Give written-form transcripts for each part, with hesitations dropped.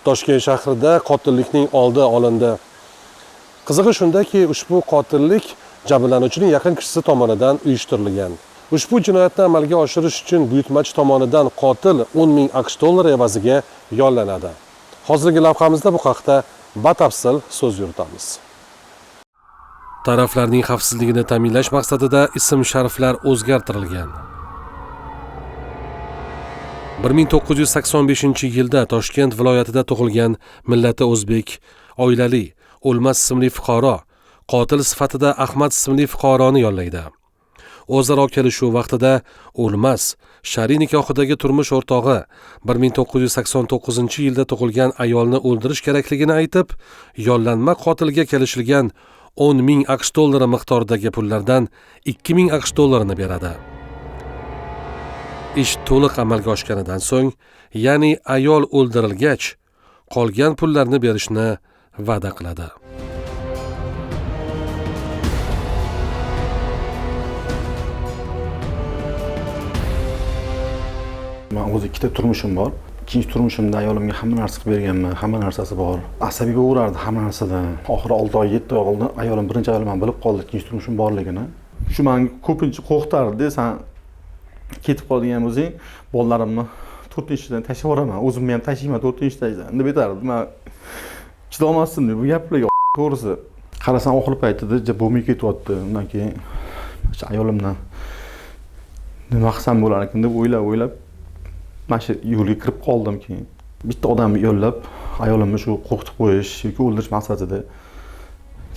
Toshkent shahrida qotillikning oldi olindi. Qizig'i shundaki, ushbu qotillik jabrlanuvchining yaqin kishisi tomonidan uyushtirilgan. Ushbu jinoyatni amalga oshirish uchun buyurtmachi tomonidan qotil 10 ming AQSh dollari evaziga yollanadi. Hozirgi lavhamizda bu haqda batafsil so'z yuritamiz. Taraflarning xavfsizligini ta'minlash maqsadida ism-shariflar o'zgartirilgan. 1985-yilda Toshkent viloyatida tug'ilgan, millati o'zbek, oilali, O'lmas ismli fuqaro qotil sifatida Ahmad ismli fuqaroni yollaydi. O'zaro kelishuv vaqtida O'lmas shar'iy nikohidagi turmush o'rtog'i 1989-yilda tug'ilgan ayolni o'ldirish kerakligini aytib, yollanma qotilga kelishilgan 10 ming AQSh dollari miqdoridagi pullardan 2 ming AQSh dollarini beradi. Ish to'liq amalga oshganidan so'ng, ya'ni ayol o'ldirilgach, qolgan pullarni berishni va'da qiladi. Men o'zi ikkita turmushim bor. Ikkinchi turmushimda ayolimga hamma narsa qilib berganman, hamma narsasi bor. Asabiy bo'lardi hamma narsadan. Oxiri 6 oy, 7 oy oldin ayolim birinchi ayolim bilib qoldi ikkinchi turmushim borligini. Shu menga ko'pincha qo'rqitardi, sen ketib qolgan bo'lsang, bolalarimni 4-dan tashlab yuboraman. O'zimni ham tashlayman 4-dan deb aytardi. Men chidolmasdim bu gaplarga to'g'risi. Qarasam oxirgi paytida bo'lmay ketyapti. Undan keyin ayolimdan nima qilsam bo'lar ekan deb o'ylab mana shu yo'lga kirib qoldim. Keyin bitta odamni yo'llab ayolimni shu qo'rqitib qo'yish yoki o'ldirish maqsadida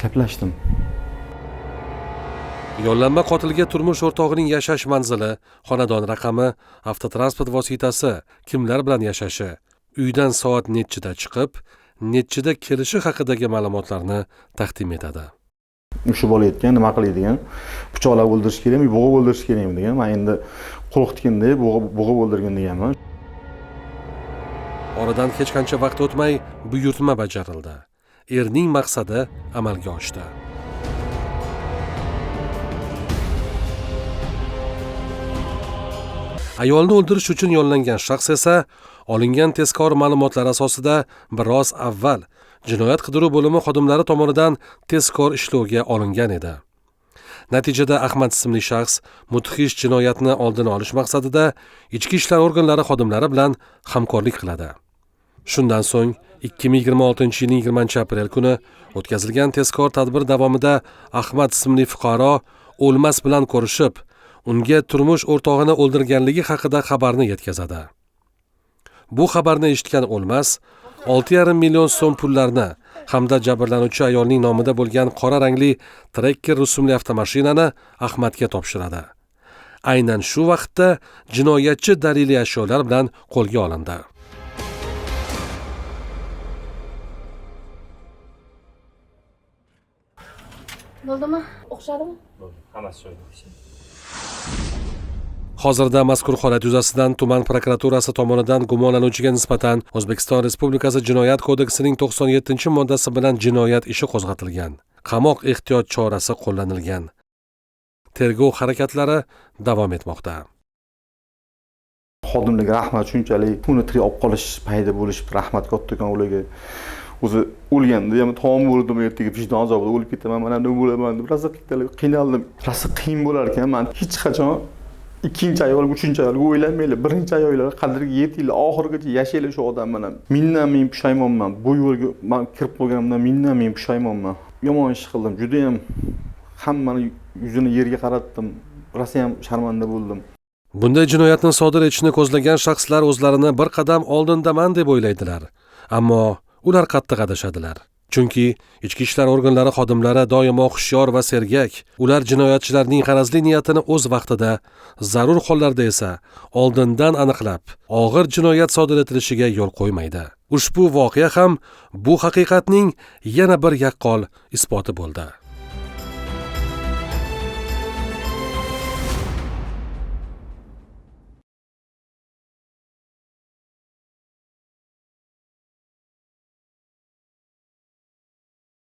gaplashdim. Yollanma qotilga turmush o'rtog'ining yashash manzili, xonadon raqami, avtotransport vositasi, kimlar bilan yashashi, uydan soat nechida chiqib, nechida kelishi haqidagi ma'lumotlarni taqdim etadi. Shu bola aytgan, nima qiladigan? Pichoqlab o'ldirish kerakmi, bo'g'ib o'ldirish kerakmi degan. Men endi qo'rqitganda bo'g'ib o'ldirgan deganman. Oradan hech qancha vaqt o'tmay buyurtma bajarildi. Erning maqsadi amalga oshdi. Ayolni o'ldirish uchun yollangan shaxs esa olingan tezkor ma'lumotlar asosida biroz avval jinoyat qidiruv bo'limi xodimlari tomonidan tezkor ishlovga olingan edi. Natijada Ahmad ismli shaxs mudhish jinoyatni oldini olish maqsadida ichki ishlar organlari xodimlari bilan hamkorlik qiladi. Shundan so'ng 2026-yilning 20-aprel kuni o'tkazilgan tezkor tadbir davomida Ahmad ismli fuqaro O'lmas bilan ko'rishib, unga turmush o'rtog'ini o'ldirganligi haqida xabarni yetkazadi. Bu xabarni eshitgan O'lmas 6,5 million so'm pullarni hamda jabrlanuvchi ayolning nomida bo'lgan qora rangli Tracker rusumli avtomashinani Ahmadga topshiradi. Aynan shu vaqtda jinoyatchi daliliy ashyolar bilan qo'lga olindi. Bo'ldimi? O'xshadimi? Hammasi joyida. Hozirda mazkur holat yuzasidan tuman prokuraturasi tomonidan gumonlanuvchiga nisbatan O'zbekiston Respublikasi Jinoyat kodeksining 97-moddasi bilan jinoyat ishi qo'zg'atilgan. Qamoq ehtiyot chorasi qo'llanilgan. Tergov harakatlari davom etmoqda. Xodimlarga rahmat, shunchalik uni tirik olib qolish payida bo'lish rahmat kattakon ularga. O'zi o'lganda ham taom bo'ldim, ertaga vijdon azobida o'lib ketaman, mana nima bo'laman deb rosa qiynaldim. Rosa qiyin bo'lar ekan. Men hech qachon ikkinchi ayol, uchinchi ayolga o'ylamaylar. Birinchi ayollar qadriga yetinglar, oxirigacha yashaylar shu odam bilan. Men pushaymonman. Bu yo'lga men kirib qolganimdan men pushaymonman. Yomon ish qildim. Juda ham hammani yuzini yerga qaratdim. Rosa ham sharmanda bo'ldim. Bunday jinoyatni sodir etishni ko'zlagan shaxslar o'zlarini bir qadam oldindaman deb o'ylaydilar. Ammo ular qattiq adashadilar. Chunki ichki ishlar organlari xodimlari doimo hushyor va sergak. Ular jinoyatchilarning g'arazli niyatini o'z vaqtida, zarur hollarda esa oldindan aniqlab, og'ir jinoyat sodir etilishiga yo'l qo'ymaydi. Ushbu voqea ham bu haqiqatning yana bir yaqqol isboti bo'ldi.